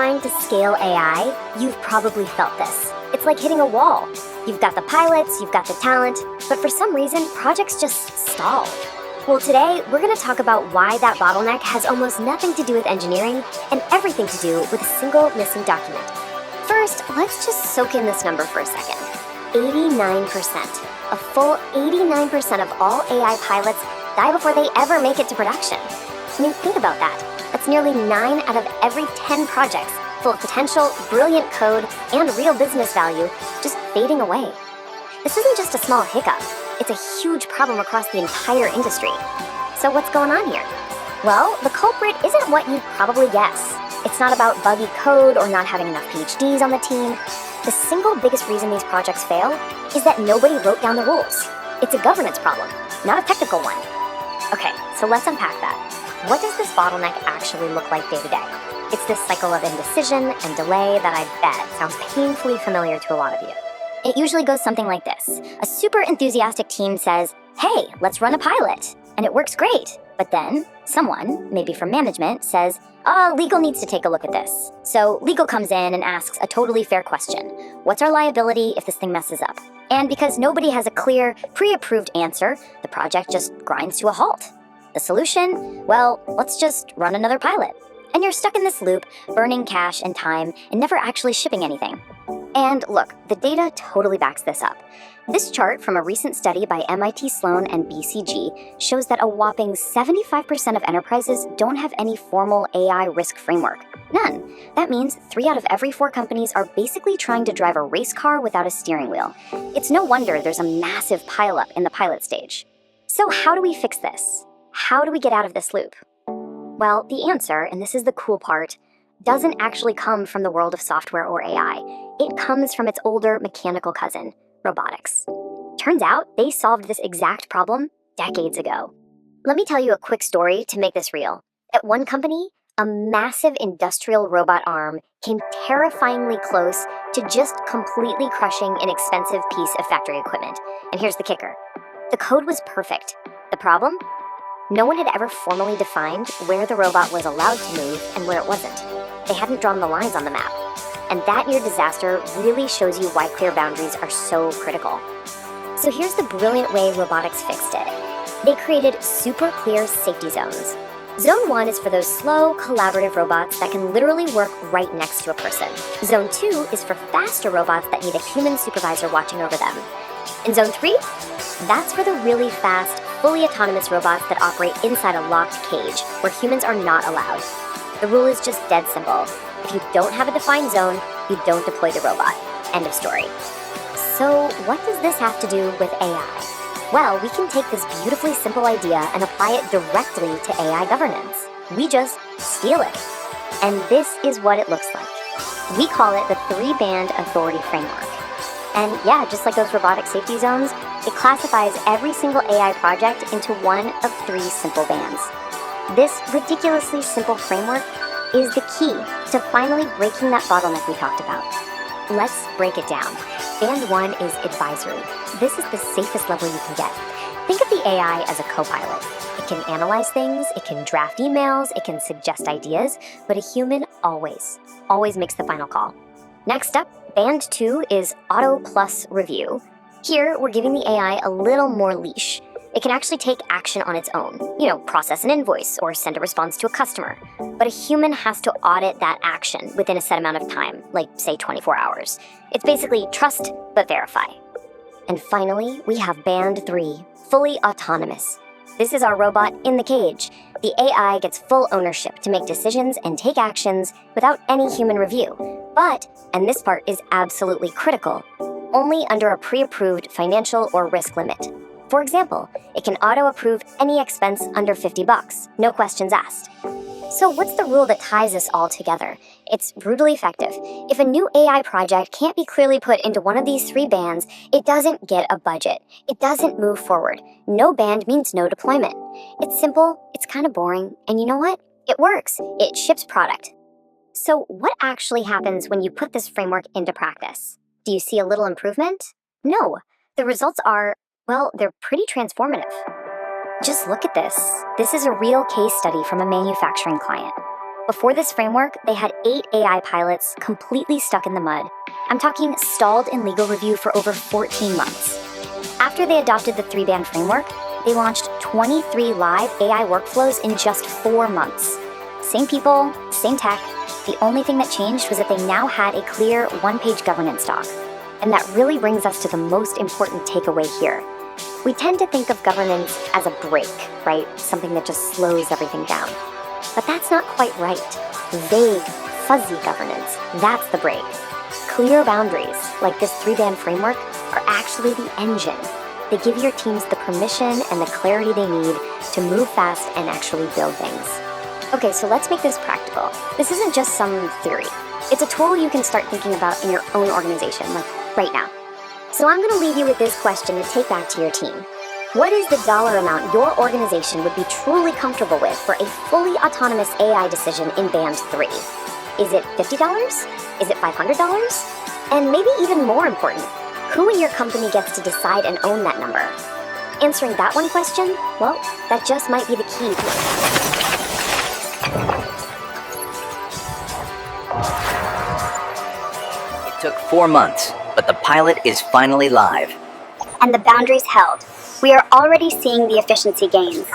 trying to scale AI, you've probably felt this. It's like hitting a wall. You've got the pilots, you've got the talent, but for some reason, projects just stall. Well, today, we're going to talk about why that bottleneck has almost nothing to do with engineering and everything to do with a single missing document. First, let's just soak in this number for a second. 89%. A full 89% of all AI pilots die before they ever make it to production. I mean, think about that. That's nearly 9 out of every 10 projects full of potential, brilliant code, and real business value just fading away. This isn't just a small hiccup. It's a huge problem across the entire industry. So what's going on here? Well, the culprit isn't what you'd probably guess. It's not about buggy code or not having enough PhDs on the team. The single biggest reason these projects fail is that nobody wrote down the rules. It's a governance problem, not a technical one. Okay, so let's unpack that. What does this bottleneck actually look like day to day? It's this cycle of indecision and delay that I bet sounds painfully familiar to a lot of you. It usually goes something like this. A super enthusiastic team says, hey, let's run a pilot. And it works great. But then someone, maybe from management, says, legal needs to take a look at this. So legal comes in and asks a totally fair question. What's our liability if this thing messes up? And because nobody has a clear, pre-approved answer, the project just grinds to a halt. The solution? Well, let's just run another pilot. And you're stuck in this loop, burning cash and time, and never actually shipping anything. And look, the data totally backs this up. This chart from a recent study by MIT Sloan and BCG shows that a whopping 75% of enterprises don't have any formal AI risk framework. None. That means 3 out of every 4 companies are basically trying to drive a race car without a steering wheel. It's no wonder there's a massive pileup in the pilot stage. So how do we fix this? How do we get out of this loop? Well, the answer, and this is the cool part, doesn't actually come from the world of software or AI. It comes from its older mechanical cousin, robotics. Turns out they solved this exact problem decades ago. Let me tell you a quick story to make this real. At one company, a massive industrial robot arm came terrifyingly close to just completely crushing an expensive piece of factory equipment. And here's the kicker. The code was perfect. The problem? No one had ever formally defined where the robot was allowed to move and where it wasn't. They hadn't drawn the lines on the map. And that near disaster really shows you why clear boundaries are so critical. So here's the brilliant way robotics fixed it. They created super clear safety zones. Zone 1 is for those slow, collaborative robots that can literally work right next to a person. Zone 2 is for faster robots that need a human supervisor watching over them. In Zone 3, that's for the really fast, fully autonomous robots that operate inside a locked cage where humans are not allowed. The rule is just dead simple. If you don't have a defined zone, you don't deploy the robot. End of story. So what does this have to do with AI? Well, we can take this beautifully simple idea and apply it directly to AI governance. We just steal it. And this is what it looks like. We call it the 3-band authority framework. And yeah, just like those robotic safety zones, it classifies every single AI project into one of 3 simple bands. This ridiculously simple framework is the key to finally breaking that bottleneck we talked about. Let's break it down. Band 1 is advisory. This is the safest level you can get. Think of the AI as a co-pilot. It can analyze things, it can draft emails, it can suggest ideas, but a human always makes the final call. Next up, Band 2 is Auto Plus Review. Here, we're giving the AI a little more leash. It can actually take action on its own, process an invoice or send a response to a customer. But a human has to audit that action within a set amount of time, like say 24 hours. It's basically trust but verify. And finally, we have Band 3, Fully Autonomous. This is our robot in the cage. The AI gets full ownership to make decisions and take actions without any human review. But, and this part is absolutely critical, only under a pre-approved financial or risk limit. For example, it can auto-approve any expense under $50, no questions asked. So what's the rule that ties this all together? It's brutally effective. If a new AI project can't be clearly put into one of these 3 bands, it doesn't get a budget. It doesn't move forward. No band means no deployment. It's simple, it's kind of boring, and you know what? It works. It ships product. So what actually happens when you put this framework into practice? Do you see a little improvement? No. The results are, well, they're pretty transformative. Just look at this. This is a real case study from a manufacturing client. Before this framework, they had 8 AI pilots completely stuck in the mud. I'm talking stalled in legal review for over 14 months. After they adopted the 3-band framework, they launched 23 live AI workflows in just 4 months. Same people, same tech. The only thing that changed was that they now had a clear one-page governance doc. And that really brings us to the most important takeaway here. We tend to think of governance as a brake, right? Something that just slows everything down. But that's not quite right. Vague, fuzzy governance, that's the brake. Clear boundaries, like this 3-band framework, are actually the engine. They give your teams the permission and the clarity they need to move fast and actually build things. Okay, so let's make this practical. This isn't just some theory. It's a tool you can start thinking about in your own organization, like right now. So I'm gonna leave you with this question to take back to your team. What is the dollar amount your organization would be truly comfortable with for a fully autonomous AI decision in Band 3? Is it $50? Is it $500? And maybe even more important, who in your company gets to decide and own that number? Answering that one question, well, that just might be the key. It took 4 months, but the pilot is finally live. And the boundaries held. We are already seeing the efficiency gains.